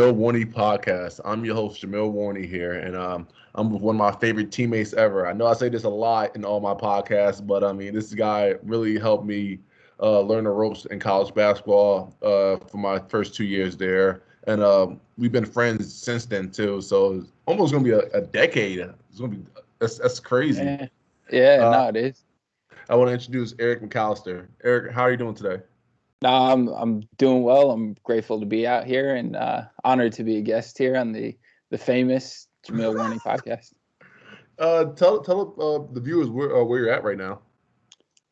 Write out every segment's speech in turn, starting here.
Jameel Warney Podcast. I'm your host, Jameel Warney here, and I'm with one of my favorite teammates ever. I know I say this a lot in all my podcasts, but I mean, this guy really helped me learn the ropes in college basketball for my first 2 years there, and we've been friends since then too. So it's almost gonna be a decade. It's gonna be that's crazy. Yeah, yeah, Uh, no, it is. I want to introduce Eric McAlister. Eric, how are you doing today? No, I'm doing well. I'm grateful to be out here and honored to be a guest here on the famous Jameel Warney Podcast. Tell the viewers where you're at right now.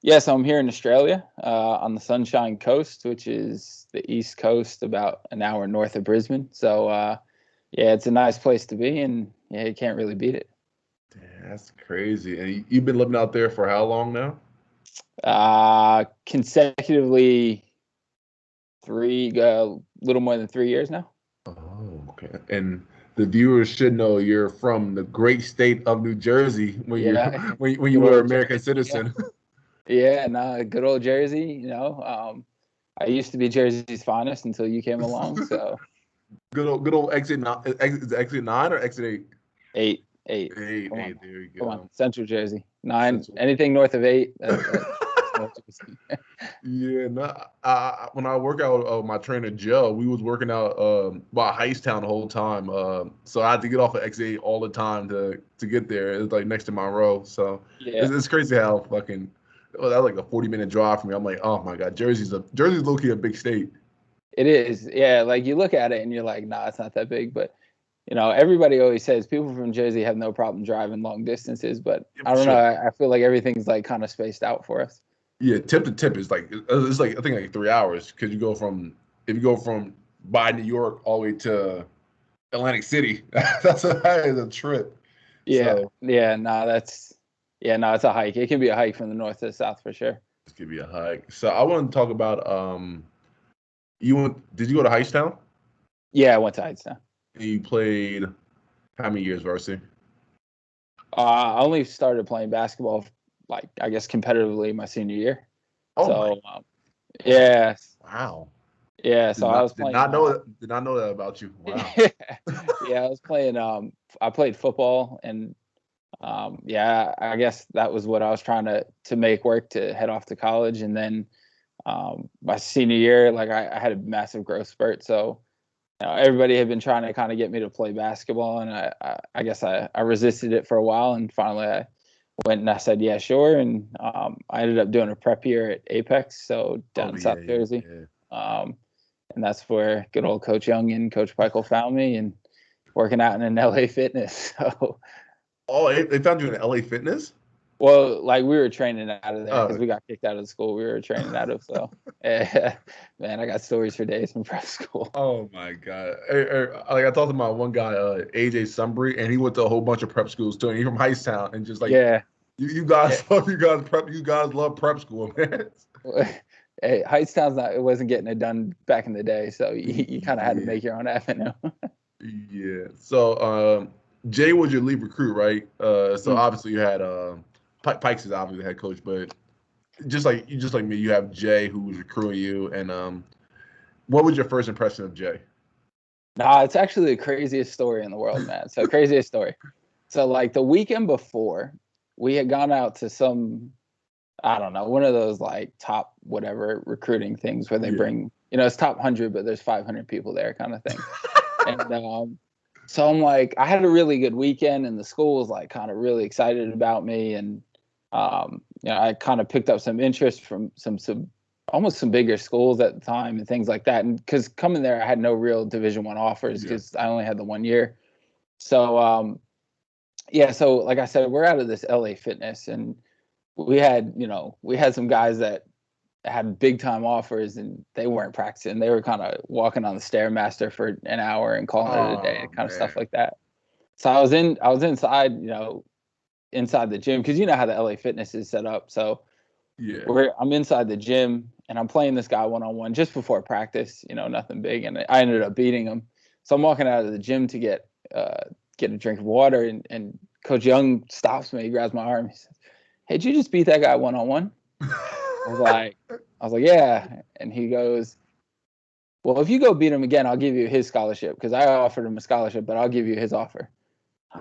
Yes, I'm here in Australia on the Sunshine Coast, which is the east coast, about an hour north of Brisbane. So, yeah, it's a nice place to be, and yeah, you can't really beat it. Damn, that's crazy. And you've been living out there for how long now? Consecutively little more than 3 years now. Oh, okay. And the viewers should know you're from the great state of New Jersey when Yeah, you were an American citizen. Yeah, no, good old Jersey. I used to be Jersey's finest until you came along. So Good old exit 9 or exit 8? eight. Eight, Come eight. on, There you come go. on, Central Jersey. 9. Central. Anything north of 8. North Jersey. Yeah, no. When I work out my trainer Joe, we was working out by Hightstown the whole time. So I had to get off of X8 all the time to get there. It's like next to Monroe. So Yeah, it's crazy how fucking that was like a 40-minute drive for me. I'm like, oh my god, Jersey's low-key a big state. it is. Yeah, like you look at it and you're like, nah, it's not that big. But everybody always says people from Jersey have no problem driving long distances. But Yeah, I for don't know. sure. I feel like everything's like kind of spaced out for us. Yeah, tip to tip is like it's like I think like 3 hours because if you go from by New York all the way to Atlantic City, that is a trip. Yeah, So yeah, no, no, it's a hike. It can be a hike from the north to the south for sure. this could be a hike. So I want to talk about did you go to Hightstown? Yeah, I went to Hightstown. And you played how many years varsity? I only started playing basketball, like I guess competitively my senior year. Oh my So yeah, wow. yeah. So I was Did playing. not know that, did not know that about you. Wow. Yeah, I was playing. I played football, and yeah, I guess that was what I was trying to make work to head off to college, and then my senior year, like I had a massive growth spurt, so. Everybody had been trying to kind of get me to play basketball, and I guess I resisted it for a while, and finally I went and I said, yeah, sure. And I ended up doing a prep year at Apex, so down in South Jersey. Yeah. And that's where good old Coach Young and Coach Peichel found me, and working out in an LA Fitness. So, Oh, they found you in LA Fitness? well, like we were training out of there because Oh. we got kicked out of the school we were training out of. So, man, I got stories for days from prep school. Oh my god! Like I talked to my one guy, AJ Sunbury, and he went to a whole bunch of prep schools too. And he's from Hightstown, and just like Yeah. you guys love you guys love prep school, man. Hey, Hightstown's it wasn't getting it done back in the day, so you kind of had to make your own avenue. Yeah. So Jay was your lead recruit, right? So obviously you had Pikes is obviously the head coach, but just like me, you have Jay who was recruiting you. And what was your first impression of Jay? Nah, it's actually the craziest story in the world, man. So craziest story. So like the weekend before, we had gone out to some, I don't know, one of those like top whatever recruiting things where they bring, it's top 100, but there's 500 people there kind of thing. And so I'm like, I had a really good weekend, and the school was like kind of really excited about me, and I kind of picked up some interest from some almost some bigger schools at the time and things like that. And because coming there, I had no real Division I offers because I only had the 1 year. So yeah, so like I said, we're out of this LA Fitness, and we had some guys that had big time offers, and they weren't practicing. They were kind of walking on the Stairmaster for an hour and calling it a day, and kind of stuff like that. So I was inside, inside the gym, because you know how the LA Fitness is set up. So I'm inside the gym, and I'm playing this guy one-on-one just before practice, nothing big, and I ended up beating him. So I'm walking out of the gym to get a drink of water, and Coach Young stops me. He grabs my arm. He says, "Hey, did you just beat that guy one-on-one?" I was like, yeah. And he goes, Well, if you go beat him again, I'll give you his scholarship because I offered him a scholarship, but I'll give you his offer.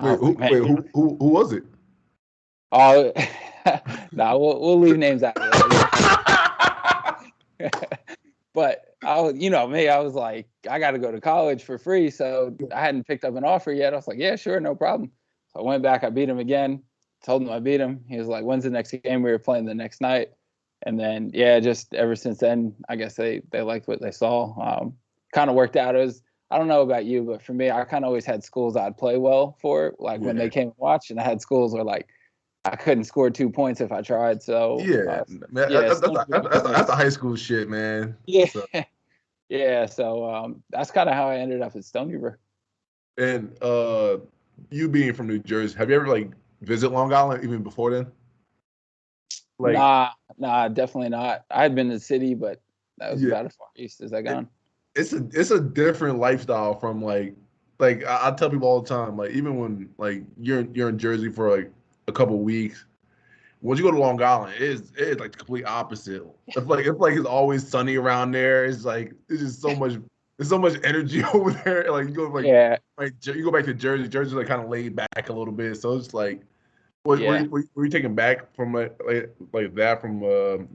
Who was it? Oh, no, we'll leave names out of it. But you know me, I was like, I got to go to college for free, so I hadn't picked up an offer yet. I was like, yeah, sure, no problem. So I went back, I beat him again, told him I beat him. He was like, when's the next game? We were playing the next night, and then just ever since then, I guess they liked what they saw. Kind of worked out. I don't know about you, but for me, I kind of always had schools I'd play well for, like when they came and watched, and I had schools where like I couldn't score 2 points if I tried. So man, that's a high school shit, man. Yeah. So. Yeah, so that's kind of how I ended up at Stony Brook. And you being from New Jersey, have you ever like visit Long Island even before then? Like, nah, definitely not. I had been to the city, but that was about as far east as I gone. It's a different lifestyle from like I tell people all the time, like even when like you're in Jersey for like a couple weeks, once you go to Long Island, it's like the complete opposite. It's like it's always sunny around there. It's like it's just so much. There's so much energy over there. Like you go like you go back to Jersey. Jersey's like kind of laid back a little bit. So it's like, were you taken back from like that from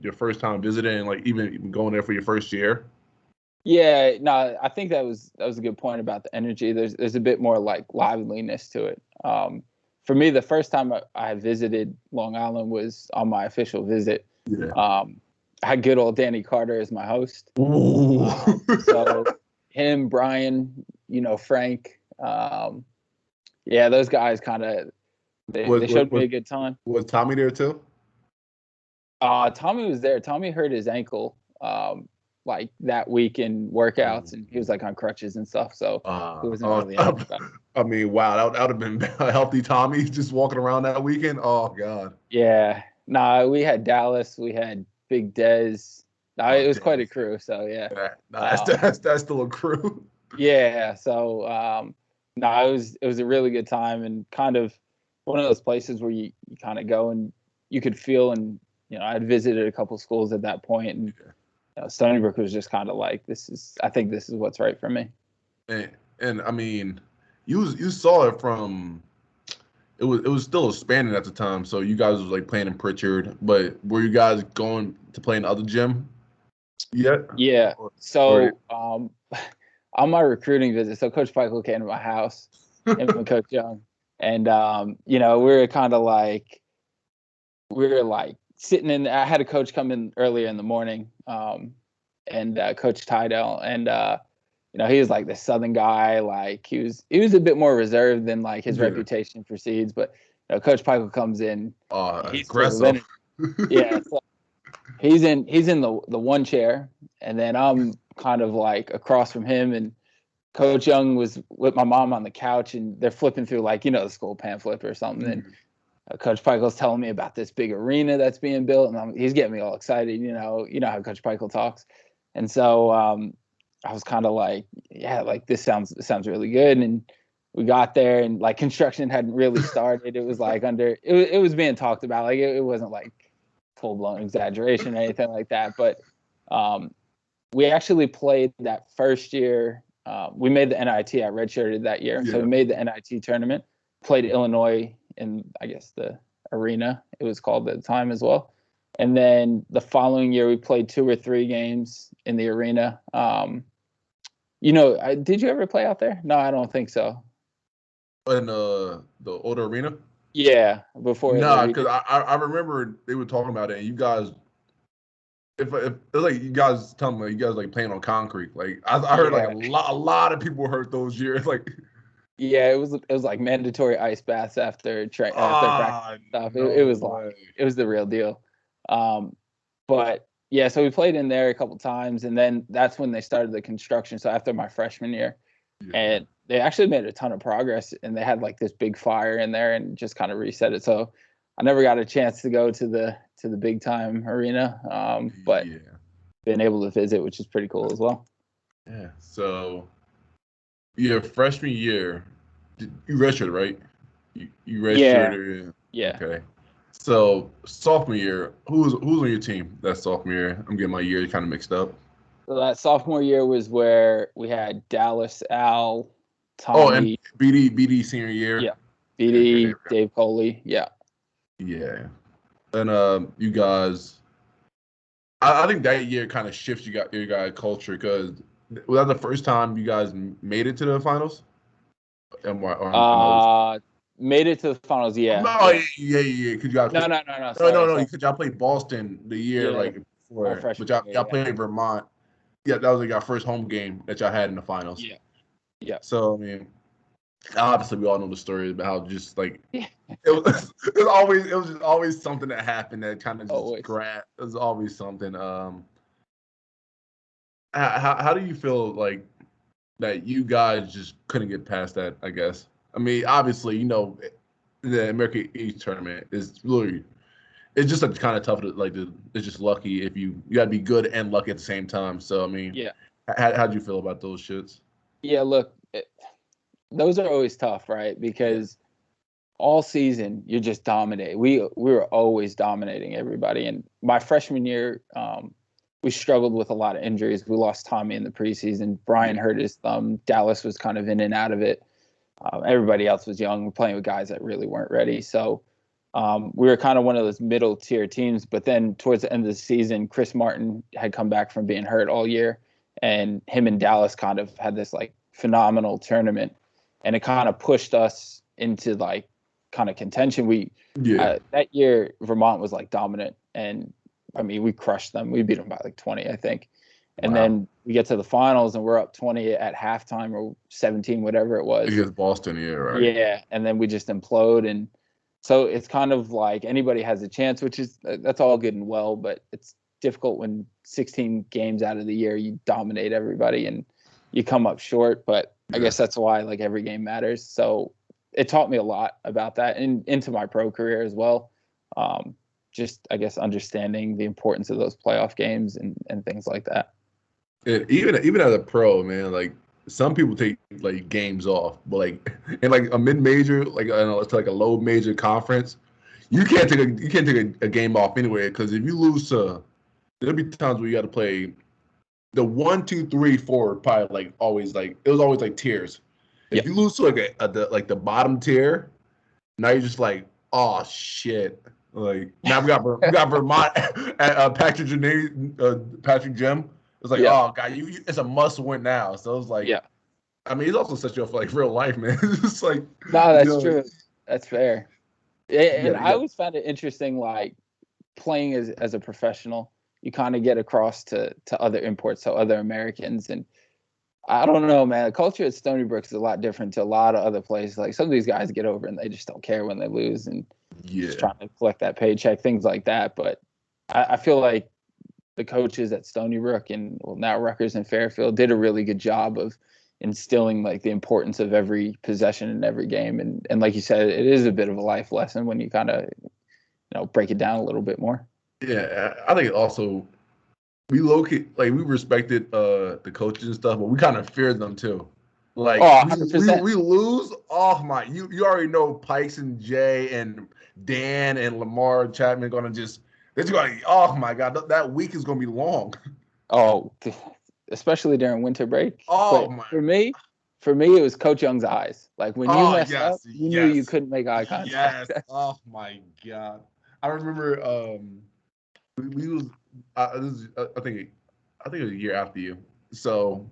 your first time visiting, and like even going there for your first year? Yeah, no, I think that was a good point about the energy. There's a bit more like liveliness to it. For me, the first time I visited Long Island was on my official visit. Yeah. I had good old Danny Carter as my host. So him, Brian, Frank, those guys kind of they showed me a good time. Was Tommy there too? Tommy was there. Tommy hurt his ankle like that week in workouts, and he was like on crutches and stuff. So he wasn't really. I mean, wow, that would have been a healthy Tommy just walking around that weekend. Oh God. Yeah. Nah, we had Dallas. We had Big Dez. It was quite a crew. So yeah. That's still a crew. Yeah. So it was a really good time, and kind of one of those places where you kind of go and you could feel, and I'd visited a couple schools at that point, and Stony Brook was just kind of like, I think this is what's right for me. And I mean, you saw it from. It was still expanding at the time, so you guys was like playing in Pritchard, but were you guys going to play in the other gym yet? Yeah. So on my recruiting visit, so Coach Peichel came to my house, him and Coach Young, and we were kind of like sitting in. I had a coach come in earlier in the morning, and Coach Tydell, and he was like this Southern guy. Like he was a bit more reserved than like his reputation precedes. But Coach Peichel comes in. He's aggressive. Yeah, so he's in the one chair, and then I'm kind of like across from him, and Coach Young was with my mom on the couch, and they're flipping through like the school pamphlet or something. And Coach Peichel's telling me about this big arena that's being built, and he's getting me all excited. You know how Coach Peichel talks, and so I was kind of like, yeah, like this sounds really good. And we got there, and like construction hadn't really started. It was like it was being talked about. Like it wasn't like full blown exaggeration or anything like that. But we actually played that first year. We made the NIT. I redshirted that year, so we made the NIT tournament. Played Illinois in, I guess, the arena, it was called at the time as well. And then the following year, we played 2 or 3 games in the arena. Did you ever play out there? No, I don't think so. In the older arena? Yeah, before. Nah, because I remember they were talking about it, and you guys, if it was like you guys telling me you guys like playing on concrete. Like I heard like a lot of people hurt those years. Like. Yeah, it was like mandatory ice baths after practice stuff. It was like it was the real deal. But yeah, so we played in there a couple times, and then that's when they started the construction. So after my freshman year, and they actually made a ton of progress, and they had like this big fire in there and just kind of reset it. So I never got a chance to go to the big time arena, but been able to visit, which is pretty cool as well. Yeah. So. Your freshman year, you redshirted, right? You redshirted. Yeah. Okay. So sophomore year, who's on your team that sophomore year? I'm getting my year kind of mixed up. That sophomore year was where we had Dallas, Al, Oh, and Tommy, BD senior year. yeah, Yeah, okay, BD, Dave Coley, yeah. yeah. And you guys, I think that year kind of shifts your guys' culture because was that the first time you guys made it to the finals? Am I Made it to the finals, yeah, no, yeah. yeah. Because you guys No, play, no, no, no. no, Sorry, no. sorry. Because y'all played Boston the year Yeah, like my before, but freshman y'all year, played Vermont. Yeah, that was like your first home game that y'all had in the finals. yeah, yeah, So I mean, obviously we all know the story about how just like yeah. it was just always something that happened that kind of just Always. grabbed. It was always something. How do you feel like that you guys just couldn't get past that? I guess. I mean, obviously, the American East tournament is really it's just like kind of tough to it's just lucky if you got to be good and lucky at the same time. So I mean, Yeah, how'd you feel about those shits? yeah. Look, those are always tough, right? Yeah. Because all season you're just dominating. We were always dominating everybody. And my freshman year, we struggled with a lot of injuries. We lost Tommy in the preseason. Brian hurt his thumb. Dallas was kind of in and out of it. Everybody else was young. We're playing with guys that really weren't ready. So we were kind of one of those middle tier teams. But then towards the end of the season, Chris Martin had come back from being hurt all year, and him and Dallas kind of had this like phenomenal tournament, and it kind of pushed us into like kind of contention. Yeah. That year Vermont was like dominant, and I mean we crushed them. We beat them by like 20, I think. And Wow. then we get to the finals and we're up 20 at halftime or 17, whatever it was. Against Boston, yeah, right. Yeah, and then we just implode. And so it's kind of like anybody has a chance, which is that's all good and well, but it's difficult when 16 games out of the year you dominate everybody and you come up short. But I guess that's why like every game matters. So it taught me a lot about that and into my pro career as well. Just I guess understanding the importance of those playoff games and things like that. And even as a pro, man, like some people take like games off, but like in like a mid major, like I don't know, it's like a low major conference, you can't take a game off anyway because if you lose to, there'll be times where you got to play the 1, 2, 3, 4, probably like always like it was always like tiers. If Yep. you lose to like the bottom tier, now you're just like, oh shit. Like now we got Vermont at Patrick Jim. It's like, Yep. oh god, it's a must win now. So it's like, Yeah. I mean, he's also set you up for like real life, man. It's just like, No, that's true. That's fair. And you I got, always found it interesting, like playing as a professional, you kind of get across to other imports, so other Americans. And I don't know, man, the culture at Stony Brook is a lot different to a lot of other places. Like some of these guys get over and they just don't care when they lose and just yeah, trying to collect that paycheck, things like that. But I feel like the coaches at Stony Brook and well, now Rutgers and Fairfield did a really good job of instilling like the importance of every possession in every game. And like you said, it is a bit of a life lesson when you kind of, break it down a little bit more. yeah. I think also we locate like we respected the coaches and stuff, but we kind of feared them too. Like Oh, we 100%. we lose. Oh my, you already know Pikes and Jay and Dan and Lamar Chapman gonna just they're just gonna. Oh my God, that week is gonna be long. Oh, especially during winter break. Oh But my. for me, it was Coach Young's eyes. Like when you Oh messed up, yes, you knew you yes, couldn't make eye yes. contact. Oh my God, I remember. We was I think it was a year after you. So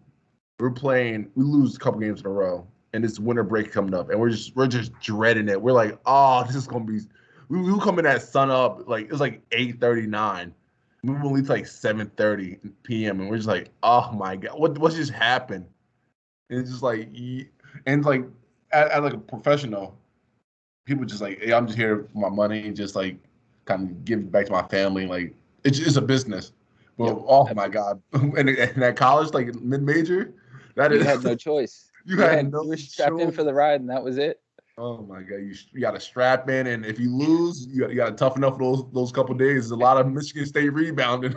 we're playing. We lose a couple games in a row, and it's winter break coming up, and we're just dreading it. We're like, oh, this is gonna be. We come in at sun up like it was like 8:39. We were leave like 7:30 p.m. and we're just like, oh my God, what just happened? And it's just like, and like as like a professional, people just like, hey, I'm just here for my money and just like kind of give back to my family. Like it's a business. Yep, But oh my absolutely. God, and at college, like mid major, that You is had no choice. you had no You were strapped in for choice. the ride, and that was it. Oh my God, you got to strap in, and if you lose, you got to toughen up for those couple days. There's a lot of Michigan State rebounding.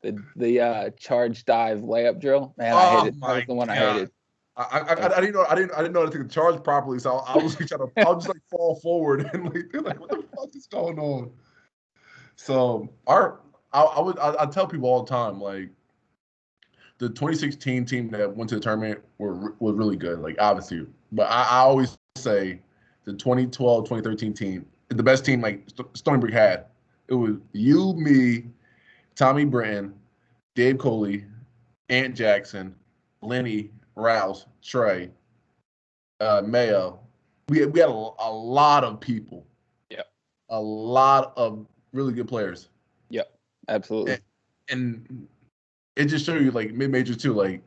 The charge dive layup drill, man, I Oh hated. That was my the one I God. hated. I didn't know how to take the charge properly, so I was like I was just like fall forward and like they're like what the fuck is going on? So I tell people all the time like the 2016 team that went to the tournament was really good, like obviously. But I always say the 2012, 2013 team, the best team like Stony Brook had. It was you, me, Tommy Britton, Dave Coley, Ant Jackson, Lenny, Rouse, Trey, Mayo. We had a lot of people. Yeah. A lot of really good players. Yep. Absolutely. And it just showed you like mid-majors too. Like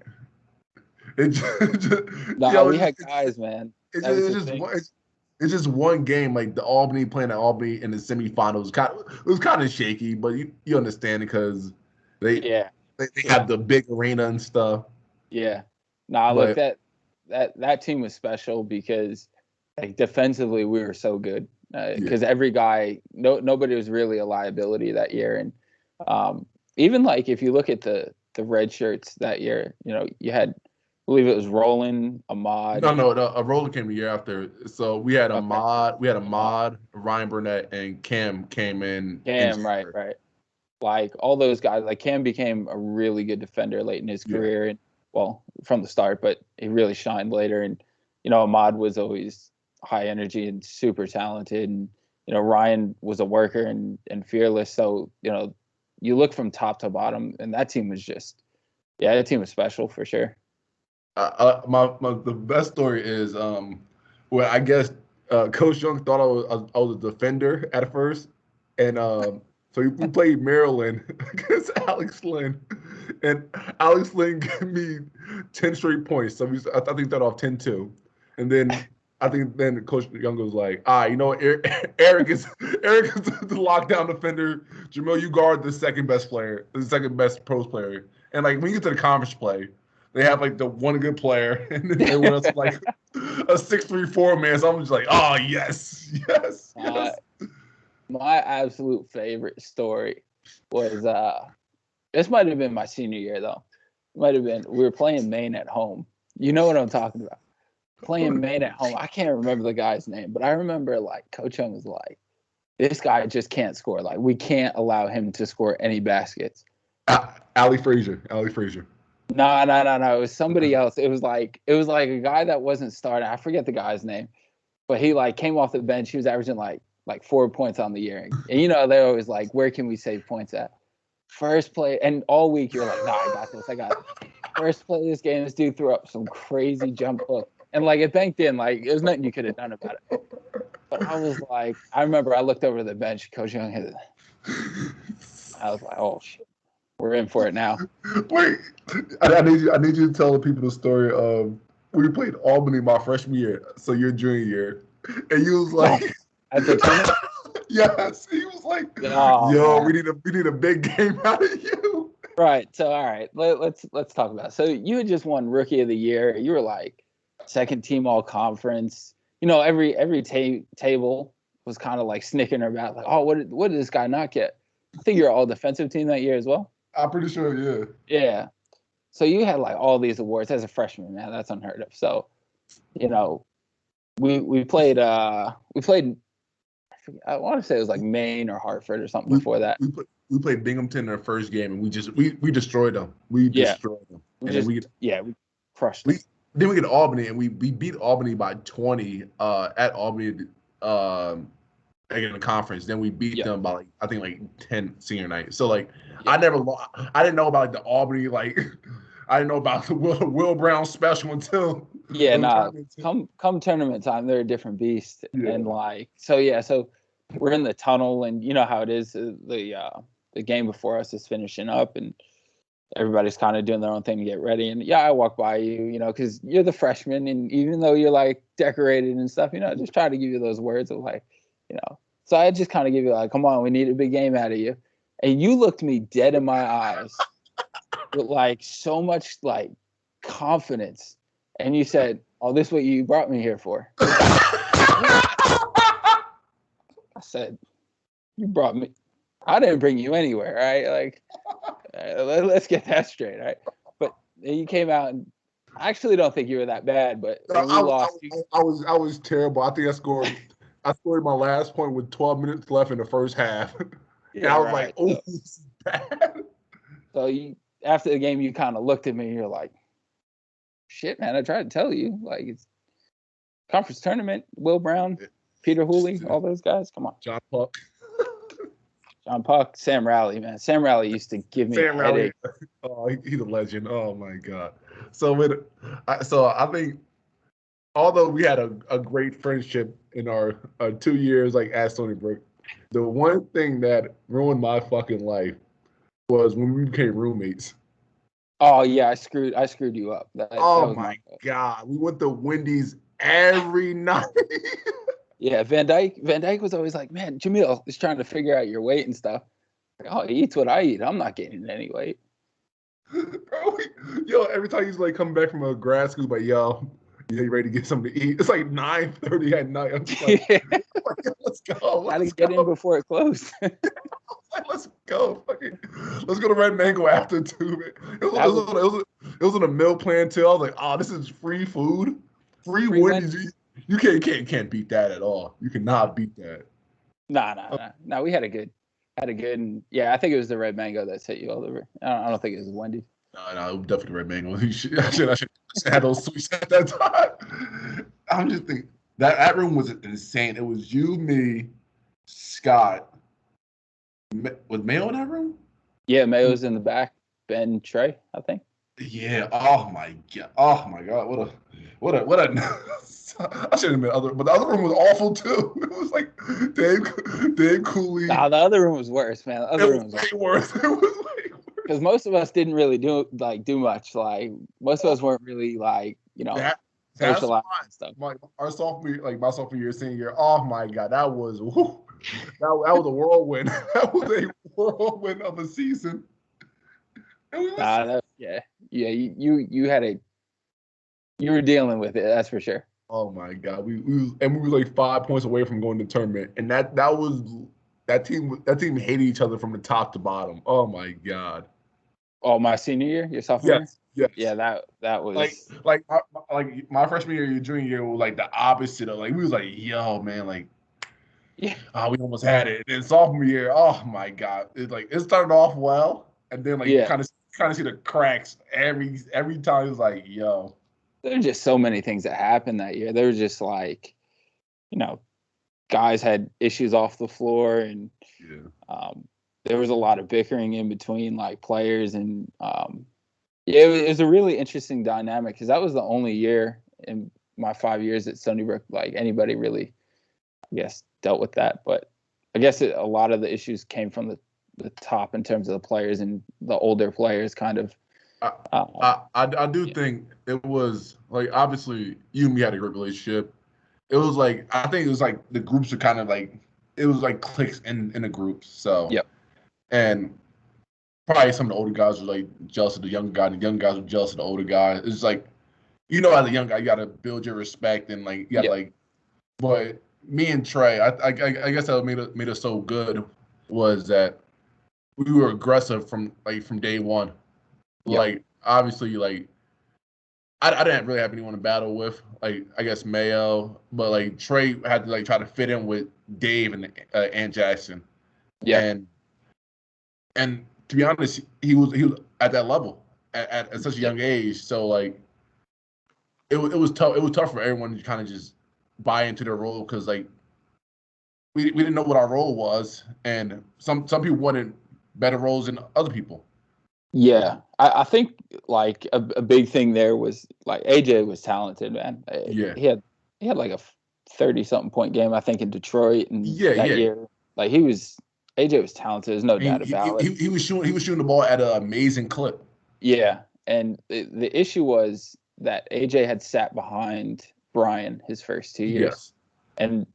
it just, we had guys, man. It's just one game. Like the Albany playing at Albany in the semifinals. It was kind of shaky, but you understand because they have the big arena and stuff. Yeah. Look, that team was special because like defensively we were so good because every guy, nobody was really a liability that year, and even like if you look at the red shirts that year, you had, I believe it was Roland, Ahmad. No, Roland came the year after. So we had Ahmad, Ryan Burnett, and Cam came in. Cam, right. Like all those guys, like Cam became a really good defender late in his career, and well, from the start, but he really shined later. And Ahmad was always high energy and super talented, and Ryan was a worker and fearless. So you look from top to bottom, and that team was that team was special for sure. The best story is where I guess Coach Young thought I was a defender at first, and so we played Maryland against Alex Lynn, and Alex Lynn gave me 10 straight points. So I think he started off 10-2, and then I think then Coach Young was like, Eric is the lockdown defender. Jameel, you guard the second best pros player. And like when you get to the conference play, they have like the one good player, and then they want us like a 6'3" man. So I'm just like, oh yes. My absolute favorite story was this might have been my senior year though. Might have been, we were playing Maine at home. You know what I'm talking about. Playing Maine at home. I can't remember the guy's name, but I remember like Coach Young was like, this guy just can't score. Like we can't allow him to score any baskets. Ali Frazier. No. It was somebody else. It was like a guy that wasn't starting. I forget the guy's name, but he like came off the bench. He was averaging like 4 points on the year. And they're always like, where can we save points at? First play, and all week you're like, nah, I got it. First play of this game, this dude threw up some crazy jump hook. And like it banked in, like it was nothing you could have done about it. But I was like, I remember I looked over to the bench, Coach Young hit it. I was like, oh shit, we're in for it now. Wait, I need you to tell the people the story of we played Albany my freshman year, so your junior year, and you was like, at the tournament. Yes, he was like, yo, man. we need a big game out of you. Right. So all right, let's talk about it. So you had just won Rookie of the Year. You were like second team all conference. Every table was kind of like snickering about like, oh, what did this guy not get? I think you're all defensive team that year as well. I'm pretty sure, yeah. Yeah. So you had like all these awards as a freshman, man. That's unheard of. So, we played I want to say it was like Maine or Hartford or something before that. We played Binghamton in our first game, and we destroyed them. We destroyed them. We crushed them. Then we get Albany, and we beat Albany by 20 at Albany in the conference. Then we beat them by I think 10 senior night. So I didn't know about like the Albany I didn't know about the Will Brown special until come tournament time, they're a different beast. And so we're in the tunnel, and you know how it is. The game before us is finishing up, and everybody's kind of doing their own thing to get ready. And I walk by you, because you're the freshman, and even though you're like decorated and stuff, just try to give you those words of like, So I just kind of give you like, come on, we need a big game out of you. And you looked me dead in my eyes with like so much like confidence. And you said, oh, this is what you brought me here for. I said, you brought me. I didn't bring you anywhere, right? Like, let's get that straight, right? But you came out, and I actually don't think you were that bad, but when we lost. I was terrible. I think I scored my last point with 12 minutes left in the first half. And I was like, oh, this is bad. So after the game, you kind of looked at me and you're like, shit, man, I tried to tell you. Like, it's conference tournament, Will Brown, Peter Hooley, all those guys. Come on. John Puck. John Puck, Sam Rowley, man. Sam Rowley used to give me a headache. Oh, he's a legend. Oh, my God. So I think, although we had a great friendship in our 2 years like at Stony Brook, the one thing that ruined my fucking life was when we became roommates. Oh yeah, I screwed you up. That was my God, we went to Wendy's every night. Yeah, Van Dyke was always like, man, Jameel is trying to figure out your weight and stuff. Like, oh, he eats what I eat. I'm not gaining any weight. Bro, every time he's like coming back from a grad school, like, yo, you ready to get something to eat? It's like 9:30 at night. I'm just like, let's go. How to get in before it closed. Like, let's go. Let's go to Red Mango after too, man. It was in a meal plan too. I was like, oh, this is free food. Free Wendy's. You can't beat that at all. You cannot beat that. Nah. We had a good, and yeah, I think it was the Red Mango that set you all over. I don't think it was Wendy's. No, it was definitely Red Mango. I should have those sweets at that time. I'm just thinking that room was insane. It was you, me, Scott. Was Mayo in that room? Yeah, Mayo's in the back. Ben, Trey, I think. Yeah. Oh my God. What a. I should have been but the other room was awful too. It was like Dave Cooley. Nah, the other room was worse, man. The other room was way worse. It was way worse. Because most of us didn't really do much. Like most of us weren't really socializing and stuff. My sophomore year, senior year. Oh my God, that was that was a whirlwind. That was a whirlwind of a season. You were dealing with it. That's for sure. Oh my God, we were like 5 points away from going to the tournament, and that team hated each other from the top to bottom. Oh my God. Oh, my senior year, your sophomore year? Yes. Yeah, that was like my freshman year, your junior year was like the opposite of like we was like, yo man, like we almost had it. And then sophomore year, oh my God, it started off well, and then kind of see the cracks every time. It was like, yo. There were just so many things that happened that year. There was just like, guys had issues off the floor, and there was a lot of bickering in between like players, and it was a really interesting dynamic because that was the only year in my 5 years at Stony Brook like anybody really, I guess, dealt with that. But I guess a lot of the issues came from the top in terms of the players, and the older players kind of. I do think it was like obviously you and me had a great relationship. It was like I think it was like the groups are kind of like it was like cliques in the groups. So yep. And probably some of the older guys were like jealous of the younger guy, and the young guys were jealous of the older guy. It's like as a young guy you gotta build your respect and like you gotta but me and Trey, I guess that made us so good was that we were aggressive from day one. Yep. Like obviously, like I didn't really have anyone to battle with. Like I guess Mayo, but like Trey had to like try to fit in with Dave and Jackson. Yeah. And to be honest, he was at that level at such a young age. So like it was tough. It was tough for everyone to kind of just buy into their role because like we didn't know what our role was, and some people wanted better roles than other people. Yeah, I think like a big thing there was like AJ was talented, man. Yeah, he had like a 30-something point game, I think, in Detroit, and that year, like AJ was talented. There's no doubt about it. He was shooting the ball at an amazing clip. Yeah, and the issue was that AJ had sat behind Brian his first 2 years, and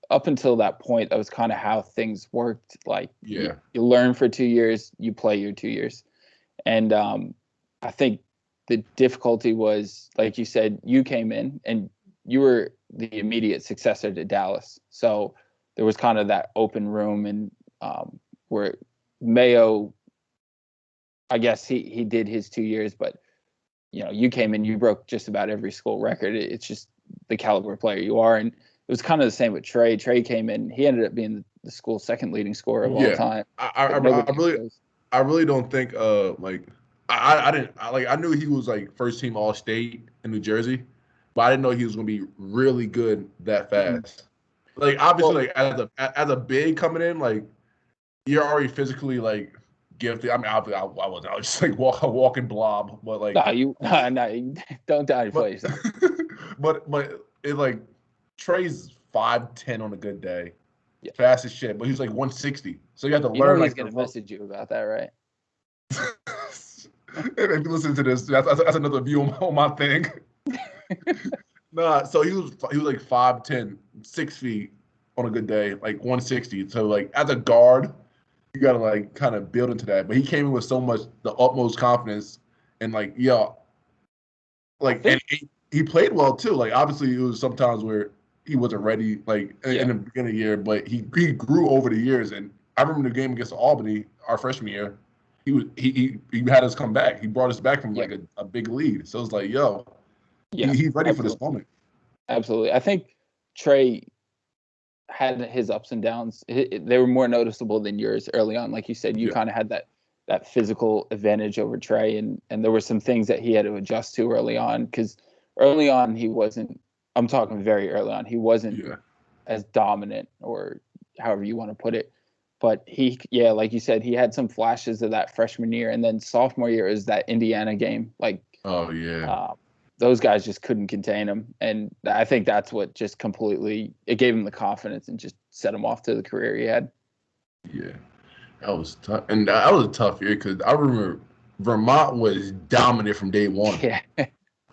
up until that point, that was kind of how things worked. Like, you learn for 2 years, you play your 2 years. And I think the difficulty was, like you said, you came in and you were the immediate successor to Dallas. So there was kind of that open room, and where Mayo, I guess he did his 2 years, but you came in, you broke just about every school record. It's just the caliber player you are. And it was kind of the same with Trey. Trey came in, he ended up being the school's second leading scorer of all time. I really don't think I knew he was like first team All State in New Jersey, but I didn't know he was gonna be really good that fast. Like obviously, Well, like as a big coming in, like you're already physically like gifted. I mean, I wasn't. I was just like a walking blob, but like, you don't downplay but yourself. but it like Trey's 5'10" on a good day, Yeah. fast as shit. But he's like 160, so you have to You know learn he's like the gonna rope. message you about that, right? If you listen to this, that's another view on my thing. Nah, so he was like 5'10", 6 feet on a good day, like 160. So like as a guard, you gotta like kind of build into that. But he came in with so much the utmost confidence and like I and think, he played well too. Like obviously it was sometimes where he wasn't ready like in yeah, the beginning of the year, but he grew over the years. And I remember the game against Albany our freshman year. He had us come back. He brought us back from yeah, like a big lead. So it's like, yo, yeah, he's ready for this absolutely, moment. absolutely. I think Trey had his ups and downs. They were more noticeable than yours early on. Like you said, you Yeah. kind of had that physical advantage over Trey, and there were some things that he had to adjust to early on, because early on he wasn't. I'm talking very early on. He wasn't Yeah. as dominant, or however you want to put it. But yeah, like you said, he had some flashes of that freshman year, and then sophomore year is that Indiana game. Like, Oh yeah. those guys just couldn't contain him, and I think that's what just completely it gave him the confidence and just set him off to the career he had. Yeah. That was tough, and that was a tough year because I remember Vermont was dominant from day one. Yeah,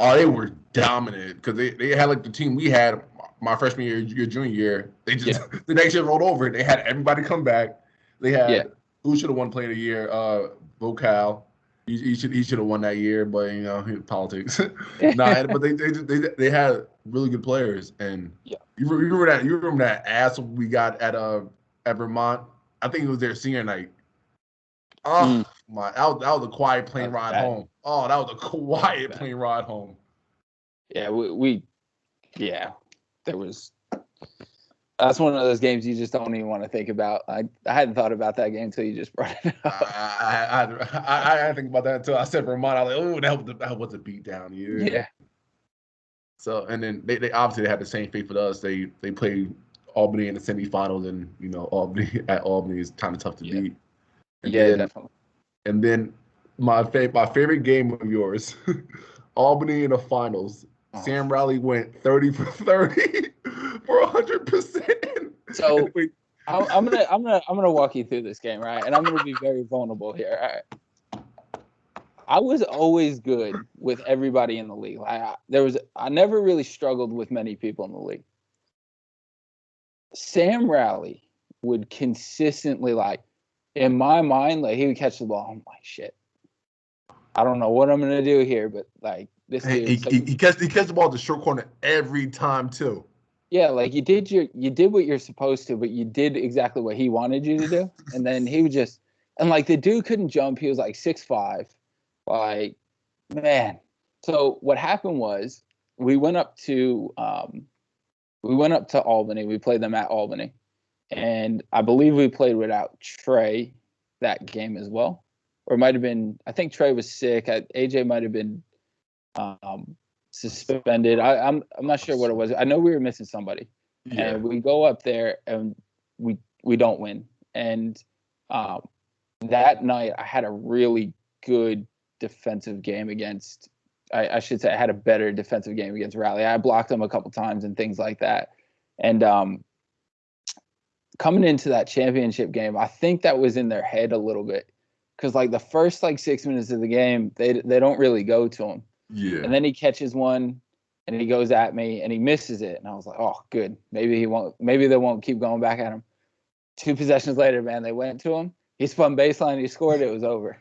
Oh, they were dominant because they had like the team we had my freshman year, your junior year. They just yeah, the next year rolled over. They had everybody come back. They yeah. had who should have won Player of the Year? Vocal. He should have won that year, but you know politics. Nah, but they had really good players, and Yeah. you remember that ass we got at Vermont. I think it was their senior night. Oh my, that was a quiet plane That was ride bad. home. Oh, that was a quiet plane ride home. Yeah, yeah, there was. That's one of those games you just don't even want to think about. I hadn't thought about that game until you just brought it up. I had to think about that until I said Vermont. I was like, oh, that was a beat down. Yeah. Yeah, So and then they obviously had the same fate with us. They played Albany in the semifinals, and you know Albany is kind of tough to yeah, beat. And yeah, then definitely. my favorite game of yours, Albany in the finals. Oh. Sam Riley went 30 for 30 for 100%. So I'm gonna walk you through this game, right? And I'm gonna be very vulnerable here. All right. I was always good with everybody in the league. I never really struggled with many people in the league. Sam Riley would consistently, like, in my mind, like, he would catch the ball. I'm like, shit, I don't know what I'm gonna do here, but like this dude. He catch the ball at the short corner every time too. Yeah, like you did what you're supposed to, but you did exactly what he wanted you to do, and then he would just and like the dude couldn't jump. He was like 6'5", like, man. So what happened was we went up to Albany. We played them at Albany, and I believe we played without Trey that game as well, or it might have been. I think Trey was sick. AJ might have been suspended. I'm not sure what it was. I know we were missing somebody, and we go up there and we don't win. And that night I had a really good defensive game against. I should say I had a better defensive game against Raleigh. I blocked them a couple times and things like that. And coming into that championship game, I think that was in their head a little bit, because like the first like 6 minutes of the game, they don't really go to him. Yeah. And then he catches one and he goes at me and he misses it. And I was like, oh, good. Maybe they won't keep going back at him. 2 possessions later, man, they went to him. He spun baseline. He scored. It was over.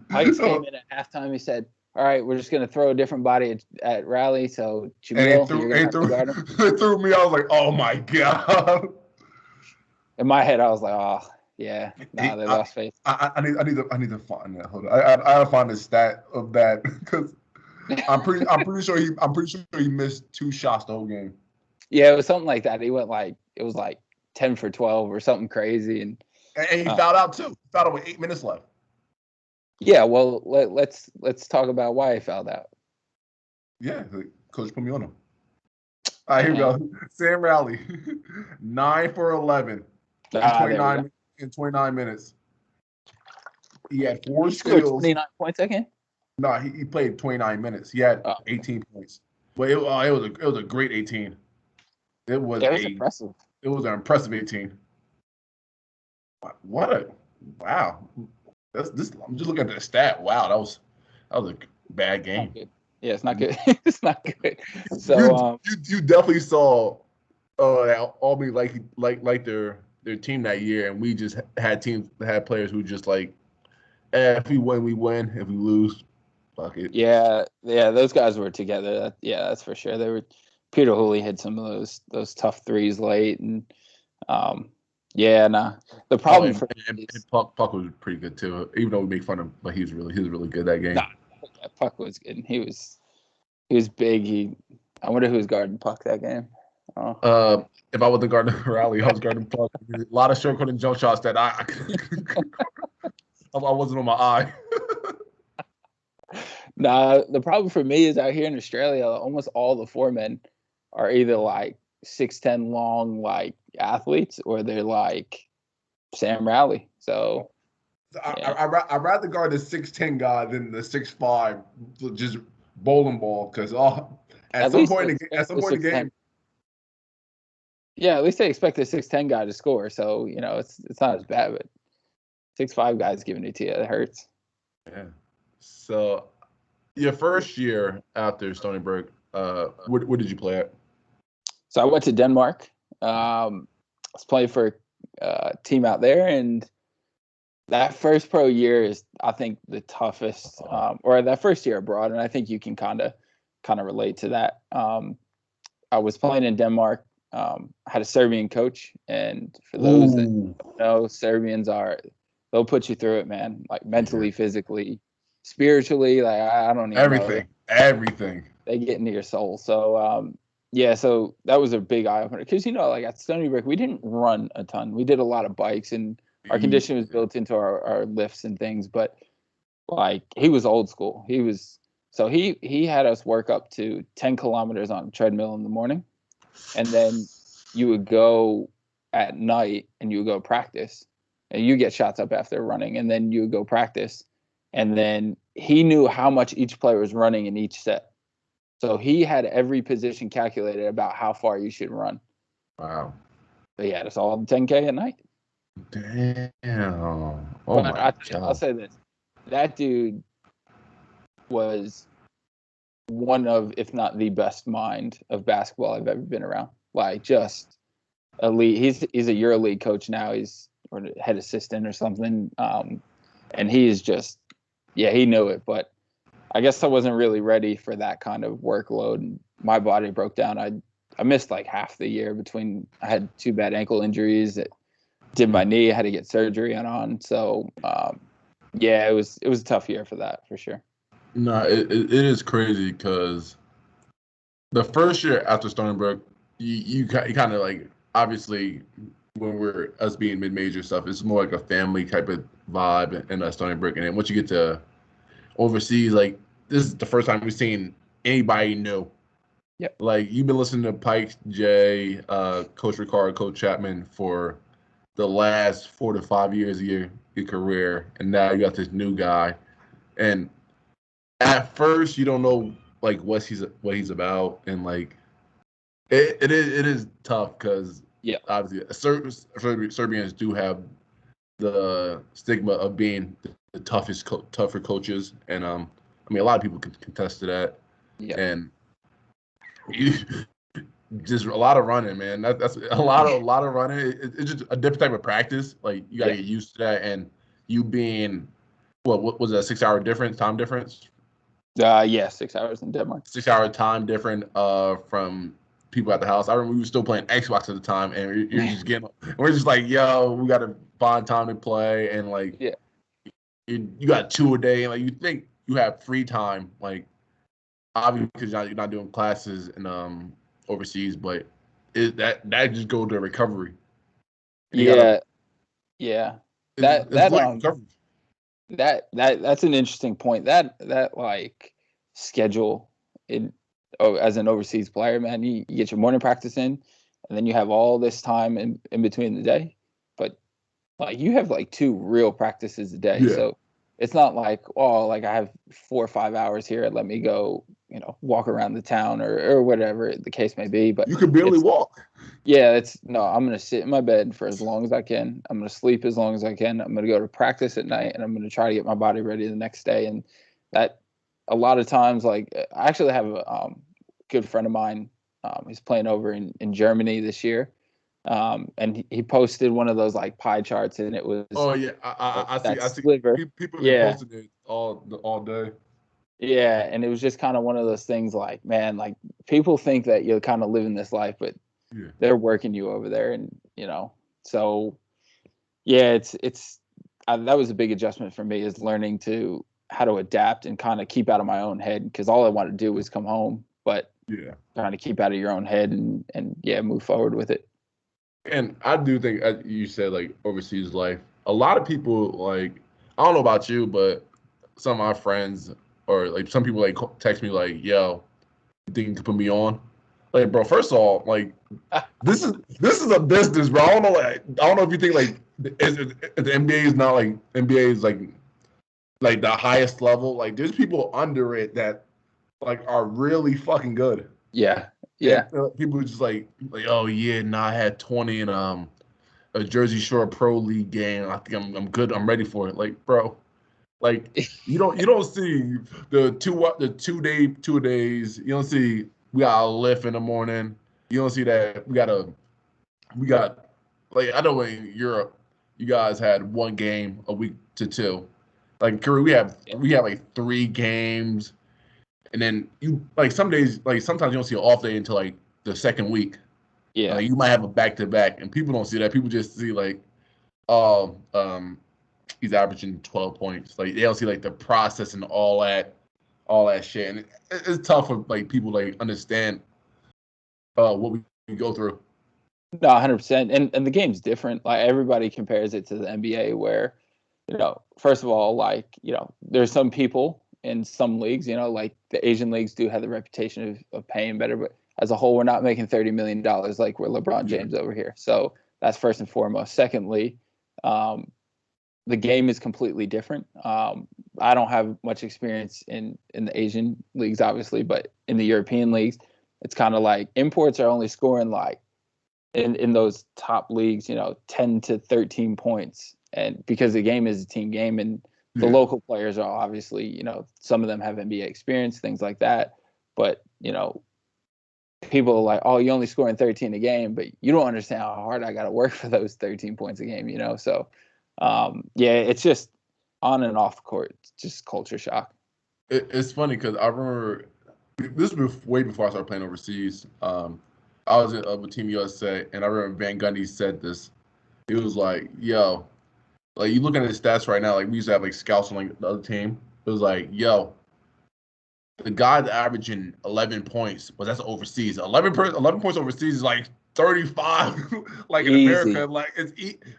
Pikes came in at halftime. He said, all right, we're just going to throw a different body at Raleigh. So, Jameel, you're going to have to guard him. It threw me. I was like, oh, my God. In my head, I was like, oh, yeah. Nah, they lost faith. I need to find that. Hold on. I gotta find the stat of that because I'm pretty sure he missed 2 shots the whole game. Yeah, it was something like that. He went it was like 10 for 12 or something crazy, and he fouled out too. Fouled out with 8 minutes left. Yeah, well, let's talk about why he fouled out. Yeah, coach put me on him. All right, here we Man. go. Sam Rowley, 9 for 11 in 29 minutes. He had 4 He scored steals. 29 points that game? No, he played 29 minutes. He had 18 points. But it was a great 18. It was impressive. It was an impressive 18. Wow. I'm just looking at the stat. Wow, that was a bad game. Yeah, it's not good. It's not good. So you definitely saw that Albany like their team that year, and we just had players who just like, if we win, we win. If we lose, fuck it. Yeah, those guys were together. That's for sure. They were. Peter Hooley hit some of those tough threes late, and the problem for Puck was pretty good too. Even though we make fun of him, but he was really good that game. Nah, Puck was good. He was big. I wonder who was guarding Puck that game. If I wasn't guarding Rowley, I was guarding Puck. A lot of short and jump shots that I wasn't on my eye. Nah, the problem for me is out here in Australia, almost all the foremen are either like 6'10" long like athletes, or they're like Sam Rowley. So I'd rather guard the 6'10" guy than the 6'5" just bowling ball, because at some point in the game. Yeah, at least they expect the 6'10" guy to score, so it's not as bad. But 6'5" guys giving it to you, it hurts. Yeah. So, your first year after Stony Brook, where did you play at? So I went to Denmark. I was playing for a team out there, and that first pro year is, I think, the toughest, or that first year abroad, and I think you can kind of relate to that. I was playing in Denmark. I had a Serbian coach, and for those that don't know, Serbians they'll put you through it, man. Like mentally, physically, spiritually, like I don't even know. Everything. They get into your soul. So so that was a big eye opener, because like at Stony Brook, we didn't run a ton. We did a lot of bikes, and our condition was built into our lifts and things. But like, he was old school. He had us work up to 10 kilometers on a treadmill in the morning, and then you would go at night and you would go practice, and you get shots up after running, and then you would go practice, and then he knew how much each player was running in each set. So he had every position calculated about how far you should run. Wow. But yeah, it's all 10K at night. Damn. I'll say this. That dude was one of, if not the best mind of basketball I've ever been around. Like, just elite. He's a EuroLeague coach now. He's or head assistant or something. And he is just, he knew it. But I guess I wasn't really ready for that kind of workload. My body broke down. I missed like half the year between. I had 2 bad ankle injuries that did my knee. I had to get surgery on. So it was a tough year for that, for sure. No, it is crazy, because the first year after Stony Brook, you kind of like, obviously, when we're us being mid-major stuff, it's more like a family type of vibe in Stony Brook. And then once you get to overseas, like, this is the first time we've seen anybody new. Yep. Like, you've been listening to Pike, Jay, Coach Ricard, Coach Chapman for the last 4 to 5 years of your career, and now you got this new guy. And at first, you don't know like what he's about, and like it is tough, because obviously Serbians do have the stigma of being the tougher coaches, and I mean, a lot of people can contest to that. And just a lot of running, man. That's a lot of running. It's just a different type of practice. Like, you gotta get used to that, and you being what was that, 6 hour time difference? 6 hours in Denmark. 6 hour time different from people at the house. I remember we were still playing Xbox at the time, and you're just we're just like, yo, we gotta find time to play, and like, you got 2 a day, and like, you think you have free time, like, obviously, because you're not doing classes and overseas, but that just goes to recovery. That recovery. That's an interesting point. That like schedule as an overseas player, man, you get your morning practice in, and then you have all this time in between the day. But like you have like 2 real practices a day, Yeah. so it's not like, oh, like I have 4 or 5 hours here, let me go, walk around the town or whatever the case may be. But You can barely walk. yeah, I'm going to sit in my bed for as long as I can. I'm going to sleep as long as I can. I'm going to go to practice at night, and I'm going to try to get my body ready the next day. And that a lot of times, like I actually have a good friend of mine. He's playing over in Germany this year. And he posted one of those like pie charts, and it was Oh yeah, I see. that sliver. People have been Yeah. posting it all day. Yeah, and it was just kind of one of those things like, man, like people think that you're kind of living this life, but Yeah. they're working you over there, and so yeah, that was a big adjustment for me, is learning how to adapt and kind of keep out of my own head, because all I wanted to do was come home, but Yeah. trying to keep out of your own head and yeah, move forward with it. And I do think, as you said, like overseas life, a lot of people, like, I don't know about you, but some of my friends or like some people like text me like, "Yo, you think you can put me on?" Like, bro, first of all, like this is a business, bro. I don't know if you think like the NBA is not like NBA is like the highest level. Like, there's people under it that like are really fucking good. Yeah. Yeah. And people are just like, oh yeah, nah, I had 20 in a Jersey Shore Pro League game. I think I'm good. I'm ready for it. Like, bro, like you don't see the 2 days. You don't see we got a lift in the morning. You don't see that we got like, I know in Europe you guys had 1 game a week to 2. Like in Korea we have like 3 games. And then you like some days, like sometimes you don't see an off day until like the second week. Yeah. You might have a back to back, and people don't see that. People just see like, oh, he's averaging 12 points. Like they don't see like the process and all that shit. And it's tough for like people like understand what we go through. No, 100%. And the game's different. Like everybody compares it to the NBA, where, first of all, like, there's some people in some leagues, like the Asian leagues do have the reputation of paying better, but as a whole, we're not making $30 million like we're LeBron James over here. So that's first and foremost. Secondly, the game is completely different. I don't have much experience in the Asian leagues, obviously, but in the European leagues, it's kind of like imports are only scoring like in those top leagues, 10 to 13 points. And because the game is a team game, and the local players are obviously, some of them have NBA experience, things like that. But, people are like, oh, you only scoring 13 a game, but you don't understand how hard I got to work for those 13 points a game, So, yeah, it's just on and off court, just culture shock. It's funny because I remember this was way before I started playing overseas. I was with Team USA, and I remember Van Gundy said this. He was like, yo, like, you looking at the stats right now, like, we used to have, like, scouts on, like, the other team. It was like, yo, the guy that's averaging 11 points, but that's overseas. 11 points overseas is, like, 35, like, in Easy. America. Like,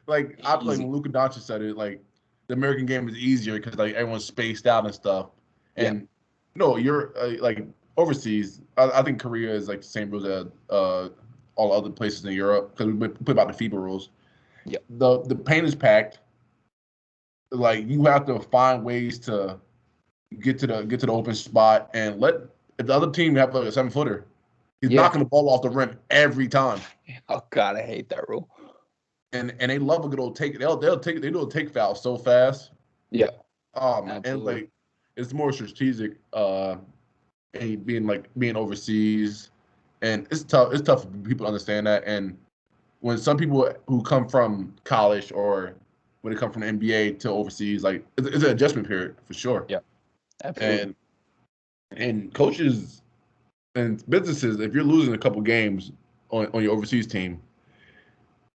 like, I feel like when Luka Doncic said it, like, the American game is easier because, like, everyone's spaced out and stuff. And, no, you're, like, overseas, I think Korea is, like, the same rules as all other places in Europe, because we put about the FIBA rules. Yeah. The paint is packed. Like, you have to find ways to get to the open spot, and if the other team have like a 7-footer, he's knocking the ball off the rim every time. Oh God, I hate that rule. And they love a good old take. They do a take foul so fast. Yeah. And like it's more strategic. And being overseas, and it's tough. It's tough for people to understand that. And when some people who come from college or when they come from the NBA to overseas, like it's an adjustment period for sure. Yeah, absolutely. And coaches and businesses, if you're losing a couple games on your overseas team,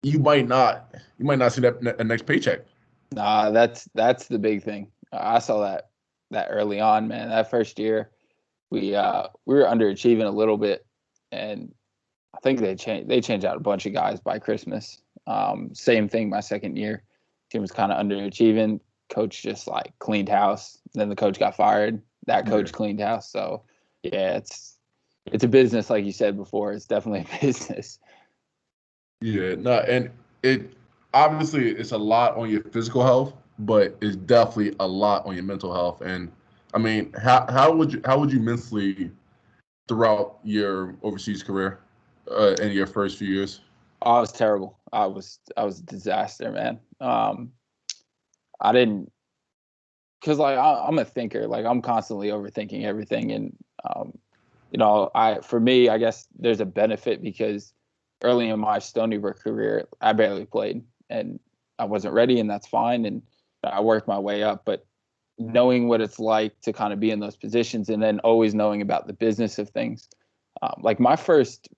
you might not see that next paycheck. Nah, that's the big thing. I saw that early on, man. That first year, we were underachieving a little bit, and I think they changed out a bunch of guys by Christmas. Same thing my second year. Team was kind of underachieving. coach just like cleaned house. Then the coach got fired. That coach cleaned house. So yeah, it's a business, like you said before. It's definitely a business. Yeah, no, and it obviously it's a lot on your physical health, but it's definitely a lot on your mental health. And I mean, how would you mentally throughout your overseas career in your first few years? I was terrible. I was a disaster, man. I didn't, because like I'm a thinker. Like I'm constantly overthinking everything, and for me, I guess there's a benefit because early in my Stony Brook career, I barely played and I wasn't ready, and that's fine. And I worked my way up, but knowing what it's like to kind of be in those positions, and then always knowing about the business of things. Like my first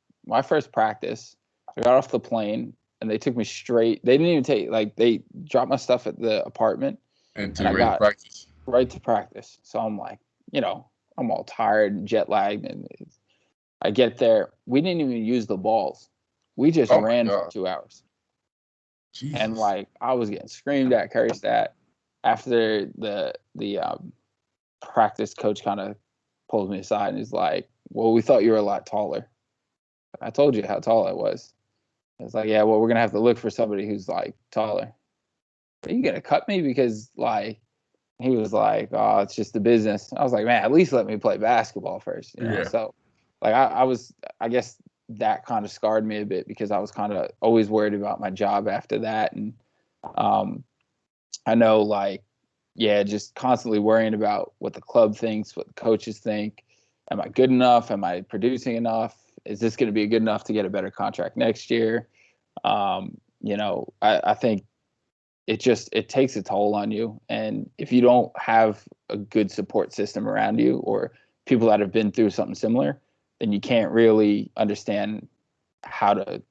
practice, I got off the plane and they took me straight. They didn't even they dropped my stuff at the apartment And and I to got practice. right to practice. So I'm like, I'm all tired and jet lagged, and I get there. We didn't even use the balls. We just Oh my ran for God. 2 hours. Jesus. And like I was getting screamed at, cursed at. After the practice coach kind of pulls me aside and he's like, "Well, we thought you were a lot taller." I told you how tall I was. It's like, "Yeah, well, we're gonna have to look for somebody who's like taller." Are you gonna cut me? Because like he was like, "Oh, it's just the business." I was like, "Man, at least let me play basketball first, you know?" Yeah. So like I guess that kind of scarred me a bit because I was kind of always worried about my job after that. And I know, like, yeah, just constantly worrying about what the club thinks, what the coaches think. Am I good enough? Am I producing enough? Is this going to be good enough to get a better contract next year? I think it takes a toll on you. And if you don't have a good support system around you or people that have been through something similar, then you can't really understand how to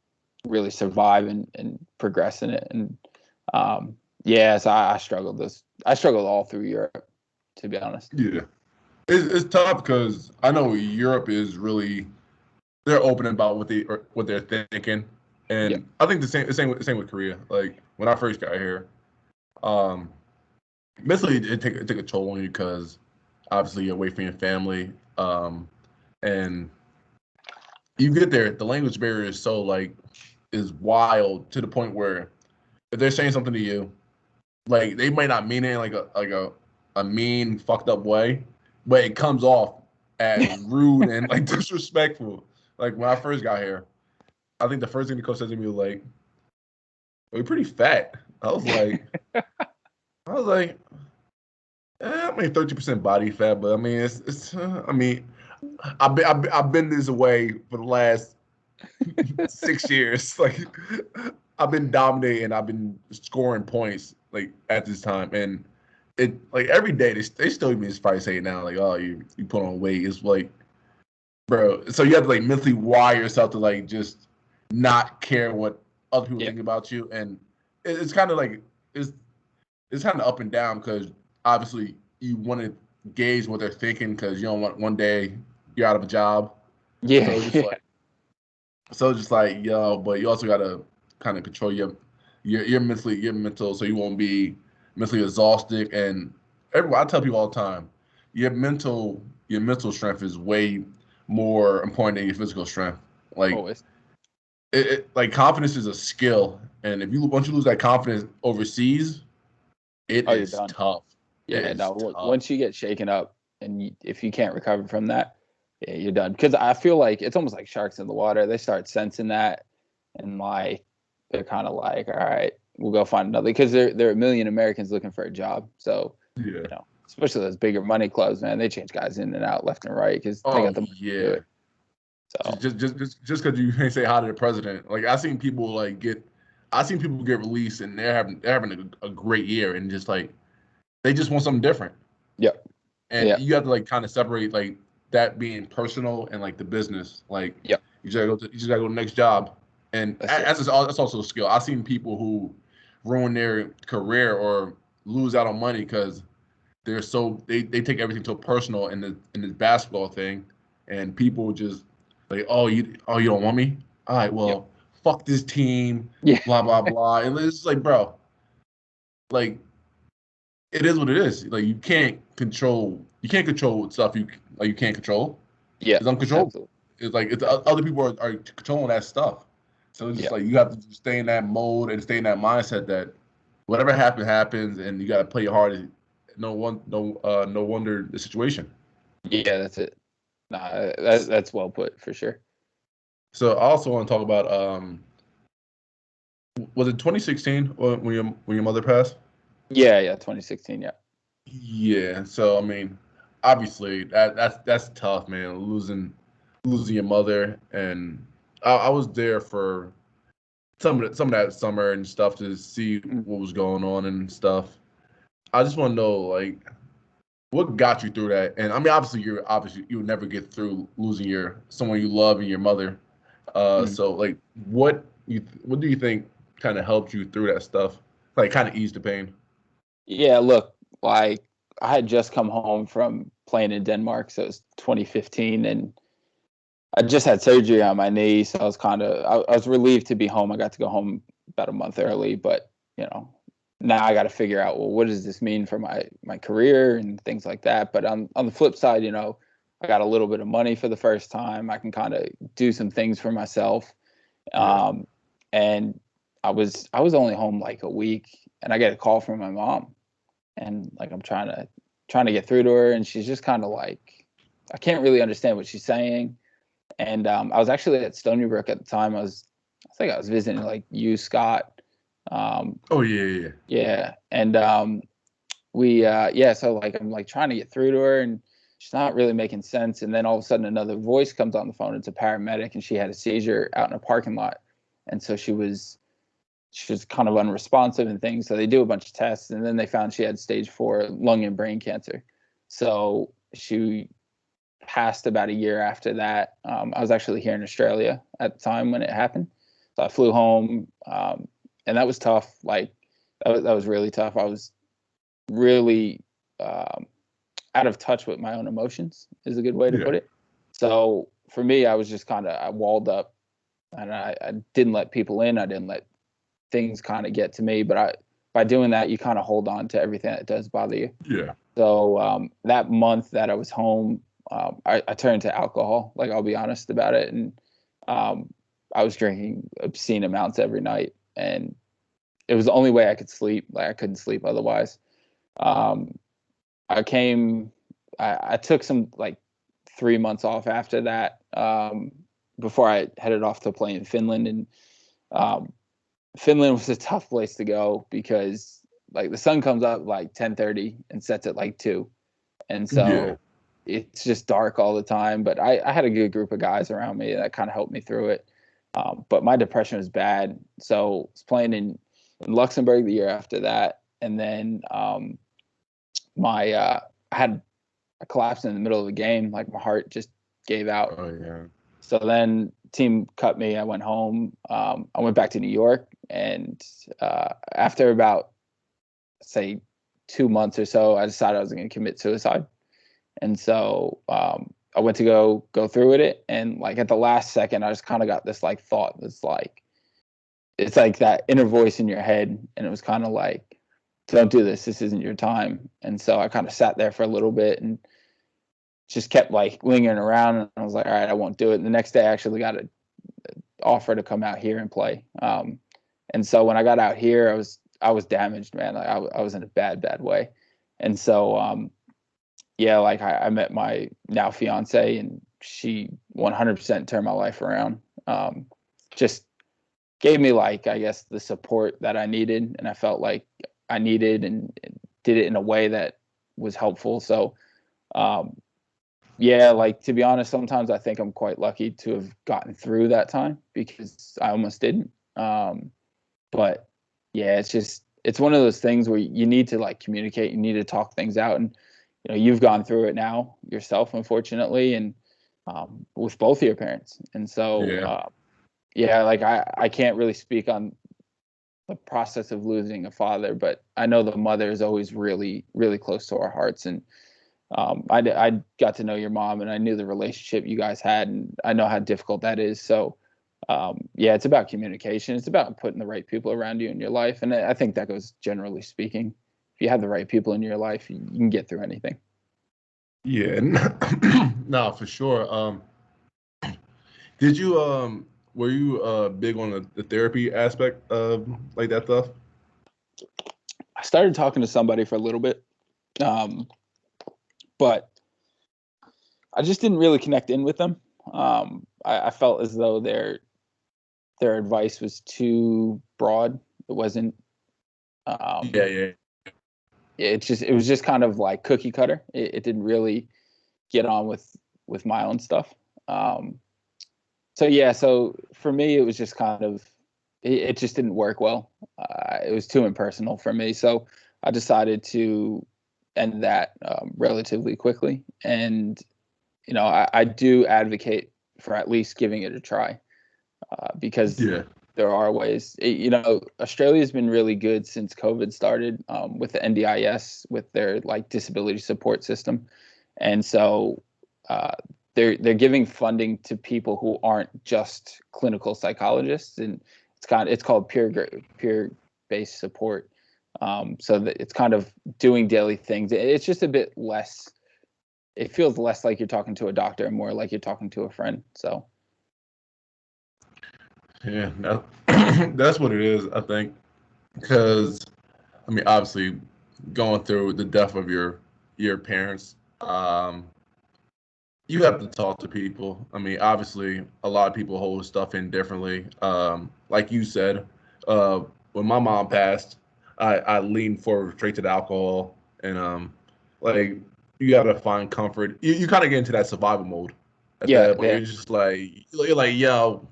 really survive and progress in it. And so I struggled all through Europe, to be honest. Yeah. It's tough because I know Europe is really they're open about what they're thinking, and Yeah. I think the same with Korea. Like when I first got here, mentally it took a toll on you because obviously you're away from your family, and you get there, the language barrier is so is wild to the point where if they're saying something to you, like they might not mean it in a mean fucked up way, but it comes off as rude and like disrespectful. Like when I first got here, I think the first thing the coach said to me was like, "Are you pretty fat?" I was like, I mean 30% body fat, but I mean it's I mean I've been this way for the last 6 years. Like I've been dominating, I've been scoring points like at this time, and it like every day they still even probably say it now like, oh, you put on weight. It's like, bro, so you have to like mentally wire yourself to like just not care what other people Yeah. think about you, and it's kind of like it's kind of up and down because obviously you want to gauge what they're thinking because you don't want one day you're out of a job. Yeah. So just like yo, but you also gotta kind of control your mental so you won't be mentally exhausted. And I tell people all the time, your mental strength is way more important than your physical strength. Like Always. like confidence is a skill, and once you lose that confidence overseas, it You're is done. tough. It Yeah. is No. tough. Once you get shaken up, and if you can't recover from that, yeah, you're done. Because I feel like it's almost like sharks in the water. They start sensing that, and like they're kind of like, all right, we'll go find another. Because there are a million Americans looking for a job. So Yeah. especially those bigger money clubs, man, they change guys in and out left and right because they Oh got the money to do yeah. it. So Just because you ain't say hi to the president, like I seen people get released and they're having a great year and just like they just want something different. yeah, And yeah, you have to like kind of separate like that being personal and like the business. Like yeah. you just gotta go to the next job. And That's it. that's also a skill. I've seen people who ruin their career or lose out on money because they take everything so personal in this basketball thing, and people just like, you don't want me? All right, Yeah, well, fuck this team, yeah, blah blah blah, and it's just like, bro, like it is what it is. Like you can't control stuff you can't control. Yeah, It's uncontrollable. absolutely. It's like it's other people are controlling that stuff. So it's just Yeah, like you have to stay in that mode and stay in that mindset that whatever happens, and you got to play your hardest. No wonder the situation. yeah, that's it. Nah, that's well put for sure. So I also want to talk about was it 2016 when your mother passed? Yeah, yeah, 2016. Yeah, Yeah. So I mean, obviously that's tough, man. Losing your mother, and I was there for some of that summer and stuff to see mm. what was going on and stuff. I just want to know like what got you through that. And I mean, obviously you would never get through losing your someone you love and your mother. Mm. So like what do you think kind of helped you through that stuff? Like kind of ease the pain. Yeah. Look, like I had just come home from playing in Denmark, so it was 2015, and I just had surgery on my knee, so I was I was relieved to be home. I got to go home about a month early, but you know, now I got to figure out, well, what does this mean for my career and things like that. But on the flip side, you know, I got a little bit of money for the first time. I can kind of do some things for myself. Yeah. Um, and I was only home like a week, and I get a call from my mom, and like I'm trying to get through to her, and she's just kind of like, I can't really understand what she's saying. And I was actually at Stony Brook at the time. I think I was visiting like you, Scott. Um, Oh yeah. yeah, and yeah. So like I'm like trying to get through to her, and she's not really making sense. And then all of a sudden, another voice comes on the phone. It's a paramedic, and she had a seizure out in a parking lot, and so she was kind of unresponsive and things. So they do a bunch of tests, and then they found she had stage 4 lung and brain cancer. So she passed about a year after that. I was actually here in Australia at the time when it happened. So I flew home, and that was tough. Like that was really tough. I was really out of touch with my own emotions, is a good way to Yeah. put it. So for me, I was just I walled up, and I didn't let people in. I didn't let things kind of get to me. But by doing that, you kind of hold on to everything that does bother you. Yeah. So that month that I was home, I turned to alcohol. Like I'll be honest about it, and um, I was drinking obscene amounts every night, and it was the only way I could sleep. Like I couldn't sleep otherwise. Um, I came, I took some like 3 months off after that, before I headed off to play in Finland, and um, Finland was a tough place to go because like the sun comes up like 10:30 and sets at like 2, and Yeah. so it's just dark all the time. But I had a good group of guys around me that kind of helped me through it. But my depression was bad, so I was playing in Luxembourg the year after that, and then I had a collapse in the middle of the game. Like my heart just gave out. Oh yeah. So then team cut me. I went home. I went back to New York, and after about say 2 months or so, I decided I was going to commit suicide. And so I went to go through with it, and like at the last second, I just kind of got this like thought that's like, it's like that inner voice in your head, and it was kind of like, don't do this. This isn't your time. And so I kind of sat there for a little bit and just kept like lingering around, and I was like, all right, I won't do it. And the next day I actually got an offer to come out here and play. And so when I got out here, I was damaged, man. Like I was in a bad way. And so yeah, like I met my now fiance, and she 100% turned my life around. Just gave me like, I guess, the support that I needed, and I felt like I needed, and did it in a way that was helpful. So um, yeah, like to be honest, sometimes I think I'm quite lucky to have gotten through that time because I almost didn't. But yeah, it's one of those things where you need to like communicate, you need to talk things out, and you know you've gone through it now yourself, unfortunately, and with both of your parents. And so Yeah. yeah, like I can't really speak on the process of losing a father, but I know the mother is always really close to our hearts. And I got to know your mom, and I knew the relationship you guys had, and I know how difficult that is. So yeah, it's about communication. It's about putting the right people around you in your life, and I think that goes generally speaking. you have the right people in your life, you can get through anything. Yeah, no, for sure. Did you were you big on the therapy aspect of like that stuff? I started talking to somebody for a little bit, but I just didn't really connect in with them. I felt as though their advice was too broad. It wasn't. Yeah. It was just kind of like cookie cutter. It didn't really get on with my own stuff. So for me, it was just kind of, it just didn't work well. It was too impersonal for me. So I decided to end that relatively quickly. And, I do advocate for at least giving it a try because there are ways. Australia's been really good since COVID started with the NDIS, with their like disability support system. And so they're giving funding to people who aren't just clinical psychologists, and it's called peer-based support. So that it's kind of doing daily things. It's just a bit less. It feels less like you're talking to a doctor and more like you're talking to a friend. So. Yeah, that's what it is, I think, because I mean, obviously, going through the death of your parents, you have to talk to people. I mean, obviously, a lot of people hold stuff in differently. Like you said, when my mom passed, I leaned forward straight to the alcohol, and like you got to find comfort. You kind of get into that survival mode at that point. You're just like yo,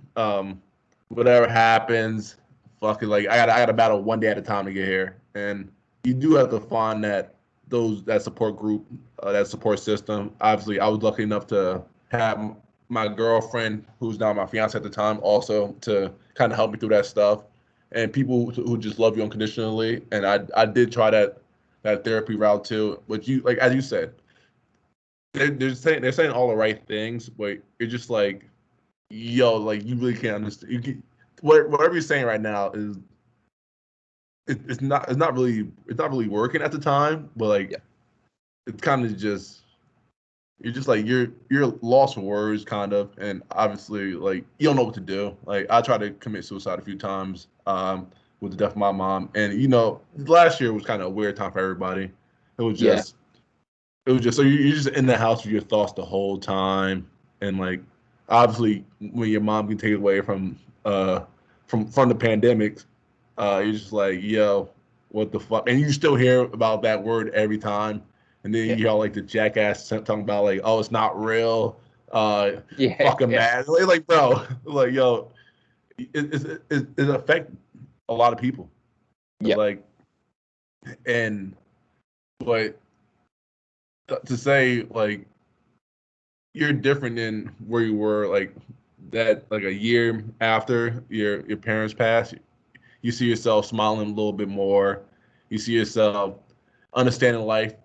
whatever happens, fuck it. Like I got to battle one day at a time to get here, and you do have to find that support group, that support system. Obviously, I was lucky enough to have my girlfriend, who's now my fiance at the time, also to kind of help me through that stuff, and people who just love you unconditionally. And I did try that therapy route too. But you, like as you said, they're saying all the right things, but you're just like, yo, like you really can't understand. Whatever you're saying right now is it's not really working at the time, but like it's kind of just you're just like you're lost for words kind of, and obviously like you don't know what to do. Like I tried to commit suicide a few times with the death of my mom, and last year was kind of a weird time for everybody. It was just so you're just in the house with your thoughts the whole time, and like obviously when your mom can take it away from the pandemic, you're just like, yo, what the fuck? And you still hear about that word every time, and then you hear all like the jackass talking about like, oh, it's not real, fucking mad, like bro, like yo, it affect a lot of people, like, and but to say like you're different than where you were like that like a year after your parents passed, you see yourself smiling a little bit more, you see yourself understanding life,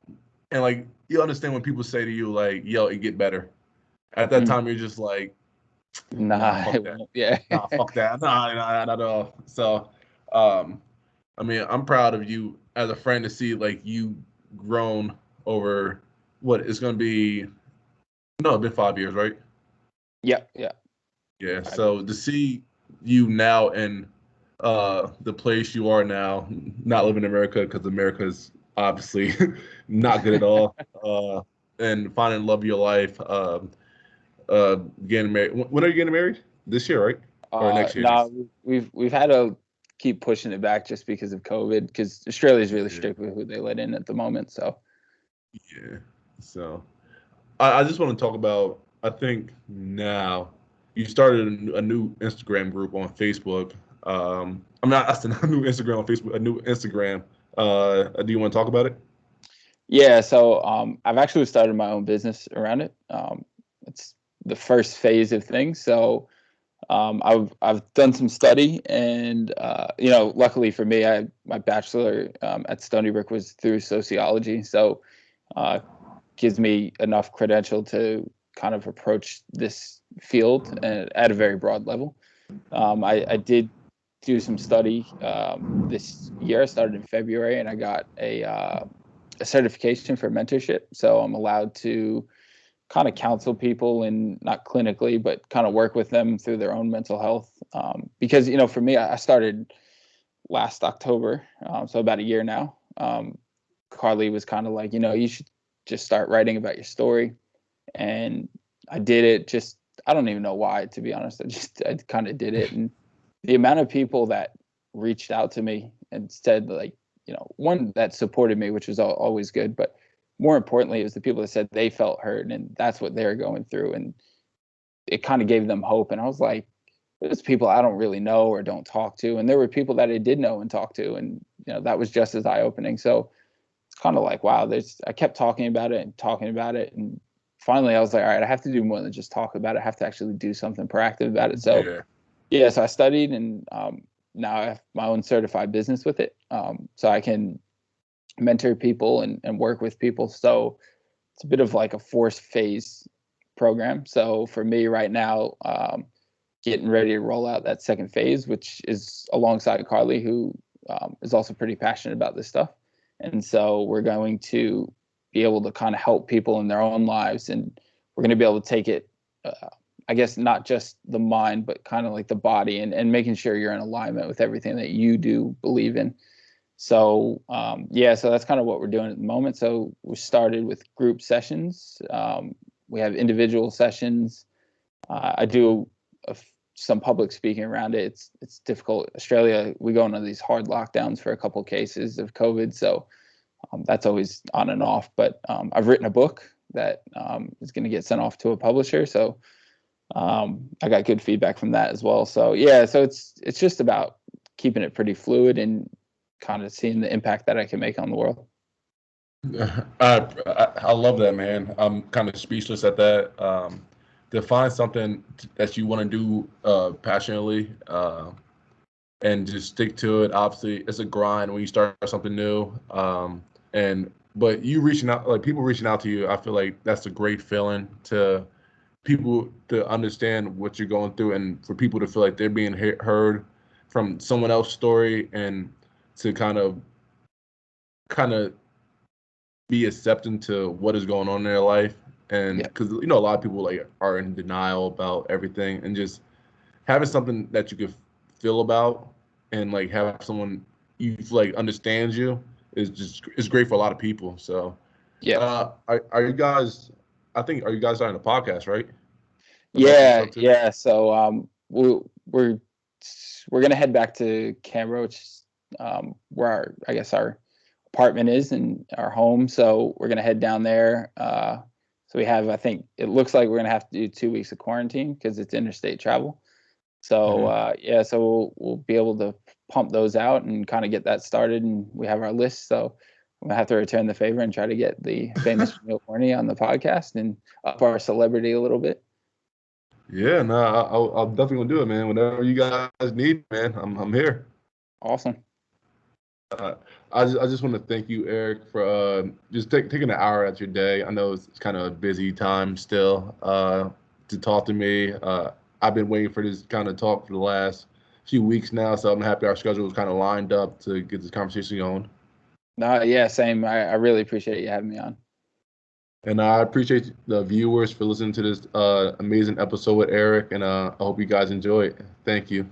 and like you understand when people say to you like, yo, it get better. At that time you're just like, nah, fuck that. Nah, fuck that. Nah, not at all. So I mean, I'm proud of you as a friend to see like you grown over what is going to be. No, it's been 5 years, right? Yeah. Yeah. So to see you now in the place you are now, not living in America because America is obviously not good at all, and finding love of your life, getting married. When are you getting married? This year, right? Or next year? No, we've had to keep pushing it back just because of COVID, because Australia is really strict with who they let in at the moment. So so I just want to talk about, I think now you started a new Instagram group on Facebook. I'm not asking a new Instagram on Facebook, a new Instagram. Do you want to talk about it? Yeah, so I've actually started my own business around it. It's the first phase of things. So I've done some study, and luckily for me, my bachelor at Stony Brook was through sociology, so gives me enough credential to kind of approach this field at a very broad level. I did do some study this year. I started in February, and I got a certification for mentorship. So I'm allowed to kind of counsel people, and not clinically, but kind of work with them through their own mental health. Because, for me, I started last October, so about a year now. Carly was kind of like, you should just start writing about your story. And I did it. I don't even know why, to be honest. I kind of did it. And the amount of people that reached out to me and said, like, one, that supported me, which was always good, but more importantly, it was the people that said they felt heard, and that's what they're going through. And it kind of gave them hope. And I was like, there's people I don't really know or don't talk to. And there were people that I did know and talk to. And, that was just as eye-opening. So it's kind of like, wow, I kept talking about it. And finally I was like, all right, I have to do more than just talk about it. I have to actually do something proactive about it. So so I studied, and now I have my own certified business with it. So I can mentor people and work with people. So it's a bit of like a 4-phase program. So for me right now, getting ready to roll out that second phase, which is alongside Carly, who is also pretty passionate about this stuff. And so we're going to be able to kind of help people in their own lives, and we're going to be able to take it, I guess, not just the mind, but kind of like the body, and making sure you're in alignment with everything that you do believe in. So, so that's kind of what we're doing at the moment. So we started with group sessions. We have individual sessions. I do some public speaking around it. It's difficult. Australia, we go into these hard lockdowns for a couple of cases of COVID. So that's always on and off. But I've written a book that is going to get sent off to a publisher. So I got good feedback from that as well. So so it's just about keeping it pretty fluid and kind of seeing the impact that I can make on the world. I love that, man. I'm kind of speechless at that. To find something that you want to do passionately and just stick to it. Obviously, it's a grind when you start something new. But you reaching out, like people reaching out to you, I feel like that's a great feeling to people to understand what you're going through, and for people to feel like they're being heard from someone else's story, and to kind of be accepting to what is going on in their life. And because a lot of people like are in denial about everything, and just having something that you could feel about, and like have someone you feel like understands you is great for a lot of people. So are you guys, are you guys starting a podcast, right? So we're gonna head back to Canberra, which is where our apartment is and our home. So we're gonna head down there. So we have, I think it looks like we're gonna have to do 2 weeks of quarantine because it's interstate travel. So so we'll be able to pump those out and kind of get that started, and we have our list. So I'm gonna have to return the favor and try to get the famous Jameel Warney on the podcast and up our celebrity a little bit. Yeah, no, I'll definitely gonna do it, man. Whenever you guys need, man, I'm here. Awesome. I just want to thank you, Eric, for just taking an hour out your day. I know it's kind of a busy time still to talk to me. I've been waiting for this kind of talk for the last few weeks now, so I'm happy our schedule was kind of lined up to get this conversation going. Same. I really appreciate you having me on. And I appreciate the viewers for listening to this amazing episode with Eric, and I hope you guys enjoy it. Thank you.